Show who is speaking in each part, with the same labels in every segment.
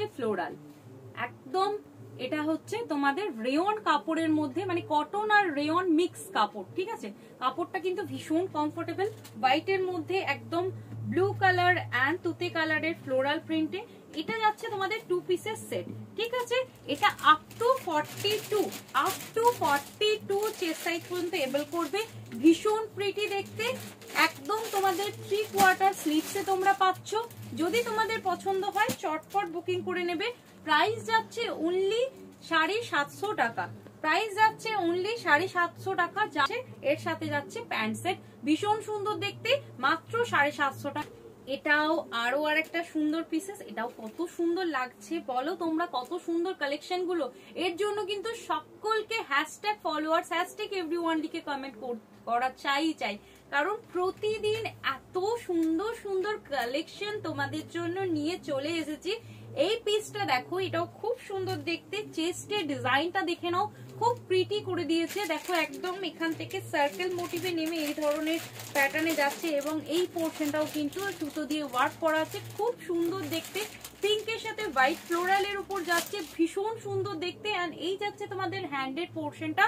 Speaker 1: মধ্যে ফ্লোরাল, একদম এটা হচ্ছে তোমাদের রেয়ন কাপড়ের মধ্যে, মানে কটন আর রেয়ন মিক্স কাপড়, ঠিক আছে। কাপড়টা কিন্তু ভীষণ কমফোর্টেবল, হোয়াইটের মধ্যে একদম ব্লু কালার অ্যান্ড তুতে কালারের ফ্লোরাল প্রিন্টে। এটা যাচ্ছে তোমাদের 2 পিসের সেট, ঠিক আছে। এটা আপ টু 42 চেস্ট সাইজ পর্যন্ত এবল করবে, ভীষণ প্রিটি দেখতে। একদম তোমাদের 3/4 স্লিভসে তোমরা পাচ্ছ। যদি তোমাদের পছন্দ হয় চটপট বুকিং করে নেবে। প্রাইস যাচ্ছে অনলি 750 টাকা, প্রাইস যাচ্ছে অনলি 750 টাকা। যাচ্ছে এর সাথে যাচ্ছে প্যান্ট সেট, ভীষণ সুন্দর দেখতে, মাত্র 750 টাকা। এটাও আরো আরেকটা সুন্দর পিসেস, এটাও কত সুন্দর লাগছে বলো তোমরা, কত সুন্দর কালেকশন গুলো। এর জন্য কিন্তু সকলকে #ফলোয়ার্স #everyone লিখে কমেন্ট করা চাই, কারণ প্রতিদিন এত সুন্দর সুন্দর কালেকশন তোমাদের জন্য নিয়ে চলে এসেছি। এই পিসটা দেখো, এটাও খুব সুন্দর দেখতে, চেস্টের ডিজাইনটা দেখে নাও, খুব প্রিটি করে দিয়েছে। দেখো একদম এখান থেকে সার্কেল মোটিভে নেমে এই ধরনের প্যাটার্নে যাচ্ছে, এবং এই পোর্শনটাও কিন্তু সুতো দিয়ে ওয়ার্ক করা আছে, খুব সুন্দর দেখতে। পিঙ্কের সাথে হোয়াইট ফ্লোরালের উপর যাচ্ছে, ভীষণ সুন্দর দেখতে। এন্ড এই যাচ্ছে তোমাদের হ্যান্ডের পোর্শনটা,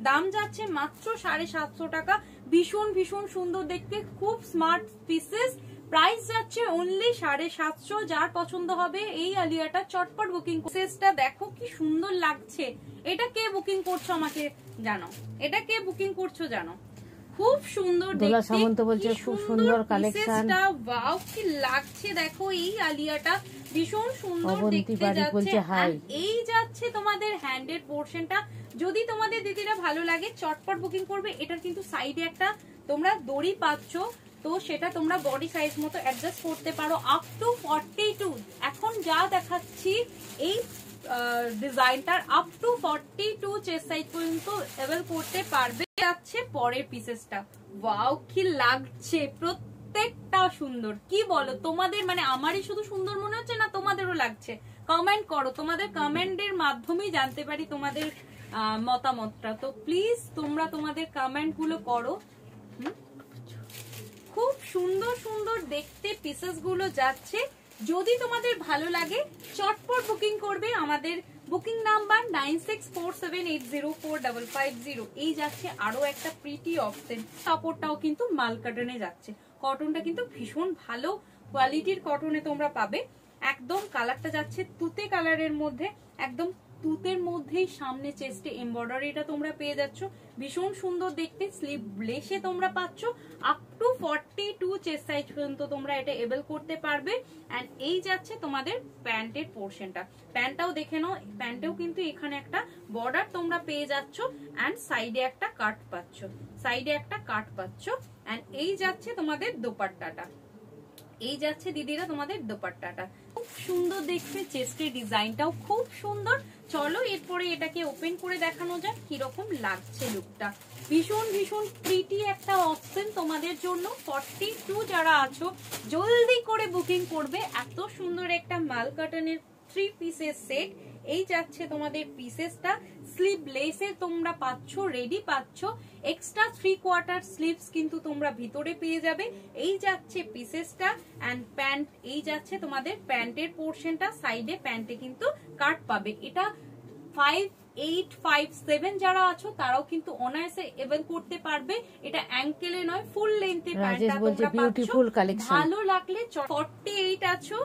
Speaker 1: দাম যাচ্ছে মাত্র 750 টাকা, ভীষণ ভীষণ সুন্দর দেখতে, খুব স্মার্ট পিসেস। প্রাইস যাচ্ছে অনলি 750। যার পছন্দ হবে এই আলিয়াটা চটপট বুকিং। পিসেসটা দেখো কি সুন্দর লাগছে। এটা কে বুকিং করছো আমাকে জানো, এটা কে বুকিং করছো জানো, খুব সুন্দর
Speaker 2: দোলা সামন্ত বলছে খুব সুন্দর কালেকশন,
Speaker 1: ওয়াও কি লাগছে দেখো। এই আলিয়াটা ভীষণ সুন্দর দেখতে যাচ্ছে। এই যাচ্ছে তোমাদের হ্যান্ডের পোর্শনটা। যদি তোমাদের দিদিরা ভালো লাগে চটপট বুকিং করবে। এটার কিন্তু সাইডে একটা তোমরা দড়ি পাচ্ছ, তো সেটা তোমরা বডি সাইজ মতো অ্যাডজাস্ট করতে পারো। আপ টু 42, এখন যা দেখাচ্ছি এই ডিজাইনটার আপ টু 42 চেস্ট সাইজ পর্যন্ত এভেল করতে পারবে। যাচ্ছে পরের পিসেসটা, ওয়াও কি লাগছে, প্রত্যেকটা সুন্দর। কি বলো তোমাদের, মানে আমারই শুধু সুন্দর মনে হচ্ছে না তোমাদেরও লাগছে? কমেন্ট করো, তোমাদের কমেন্টের মাধ্যমেই জানতে পারি তোমাদের মতামতটা। তো প্লিজ তোমরা তোমাদের কমেন্ট গুলো করো। খুব সুন্দর সুন্দর দেখতে পিসেস গুলো যাচ্ছে। যদি তোমাদের ভালো লাগে চটপট বুকিং করবে। আমাদের বুকিং নাম্বার 9647804550। এই যাচ্ছে আরো একটা প্রিটি অপশন। কাপড়টাও কিন্তু মাল কটনে যাচ্ছে, কটনটা কিন্তু ভীষণ ভালো কোয়ালিটির কটনে তোমরা পাবে। একদম কালারটা যাচ্ছে তুতে কালারের মধ্যে, একদম তুতের মধ্যেই সামনে চেস্টে এমব্রয়ডারিটা তোমরা পেয়ে যাচ্ছ, ভীষণ সুন্দর দেখতে। স্লিভ লেসে তোমরা পাচ্ছ, আপ টু 42 চেস্ট সাইজ পর্যন্ত তোমরা এটা এবেল করতে পারবে। এন্ড এই যাচ্ছে তোমাদের প্যান্টের পোর্শনটা, প্যান্টটাও দেখে নাও। প্যান্টেও কিন্তু এখানে একটা বর্ডার তোমরা পেয়ে যাচ্ছ, এন্ড সাইডে একটা কাট পাচ্ছ, সাইডে একটা কাট পাচ্ছ। এন্ড এই যাচ্ছে তোমাদের দোপাট্টাটা, এই যাচ্ছে দিদিরা তোমাদের দোপাট্টাটা, খুব সুন্দর দেখতে। চেস্টের ডিজাইনটাও খুব সুন্দর। চলো এরপরে এটাকে ওপেন করে দেখানো যাক কিরকম লাগছে লুকটা। ভীষণ ভীষণ প্রিটি একটা অপশন তোমাদের জন্য। 42 যারা আছো জলদি করে বুকিং করবে। এত সুন্দর একটা মাল কটনের 3 পিসের সেট। এই যাচ্ছে তোমাদের পিসেসটা, স্লিভ লেসে তোমরা পাচ্ছ, রেডি পাচ্ছ। এক্সট্রা 3/4 স্লিভস কিন্তু তোমরা ভিতরে পেয়ে যাবে। এই যাচ্ছে পিসেসটা এন্ড প্যান্ট, এই যাচ্ছে তোমাদের প্যান্টের পোর্শনটা, সাইডে প্যান্টে কিন্তু কাট পাবে। এটা 5, 8, 5, 7 যারা আছো তারাও কিন্তু অনায়াসে এভেল করতে পারবে। এটা অ্যাঙ্কেলে নয়, ফুল লেন্থে প্যান্টটা তোমরা পাচ্ছ। ভালো লাগলে 48 আছো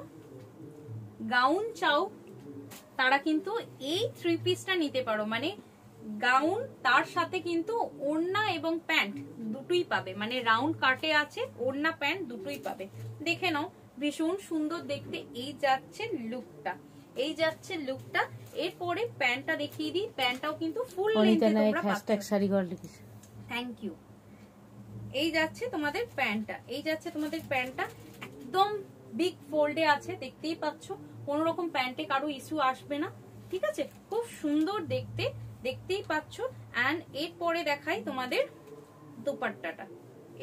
Speaker 1: গাউন চাও তারা কিন্তু এই 3 পিসটা নিতে পারো। মানে গাউন তার সাথে কিন্তু ওড়না এবং প্যান্ট দুটোই পাবে, মানে রাউন্ড কাটে আছে, ওড়না প্যান্ট দুটোই পাবে। দেখে নাও ভীষণ সুন্দর দেখতে। এই যাচ্ছে লুকটা, এই যাচ্ছে লুকটা। এরপরে প্যান্টটা দেখিয়ে দিই, প্যান্টটাও কিন্তু ফুল লেন্থে তোমরা পাচ্ছ। Thank you. এই যাচ্ছে তোমাদের প্যান্টটা, এই যাচ্ছে তোমাদের প্যান্টটা, একদম বিগ ফোল্ডে আছে, দেখতেই পাচ্ছ। কোন রকম প্যান্টে কারো ইস্যু আসবে না, ঠিক আছে। খুব সুন্দর দেখতে, দেখতেই পাচ্ছ। এন্ড এরপরে দেখাই তোমাদের দোপাট্টাটা,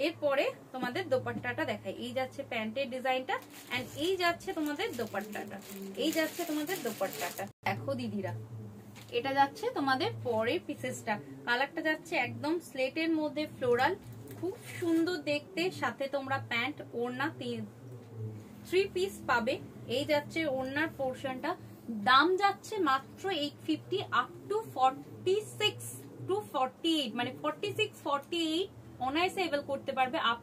Speaker 1: এরপরে তোমাদের দোপাট্টাটা দেখাই। এই যাচ্ছে প্যান্টের ডিজাইনটা এন্ড এই যাচ্ছে তোমাদের দোপাট্টাটা, এই যাচ্ছে তোমাদের দোপাট্টাটা। দেখো দিদিরা, এটা যাচ্ছে তোমাদের পরের পিসেসটা। কালারটা যাচ্ছে একদম স্লেটের মধ্যে ফ্লোরাল, খুব সুন্দর দেখতে। সাথে তোমরা প্যান্ট ওড়না 3 পিস পাবে। এই যাচ্ছে ওড়নার পোর্শনটা, দাম যাচ্ছে মাত্র 850 আপ টু 46 টু 48, মানে 46 48 অনায়াসে এভেল করতে পারবে আপ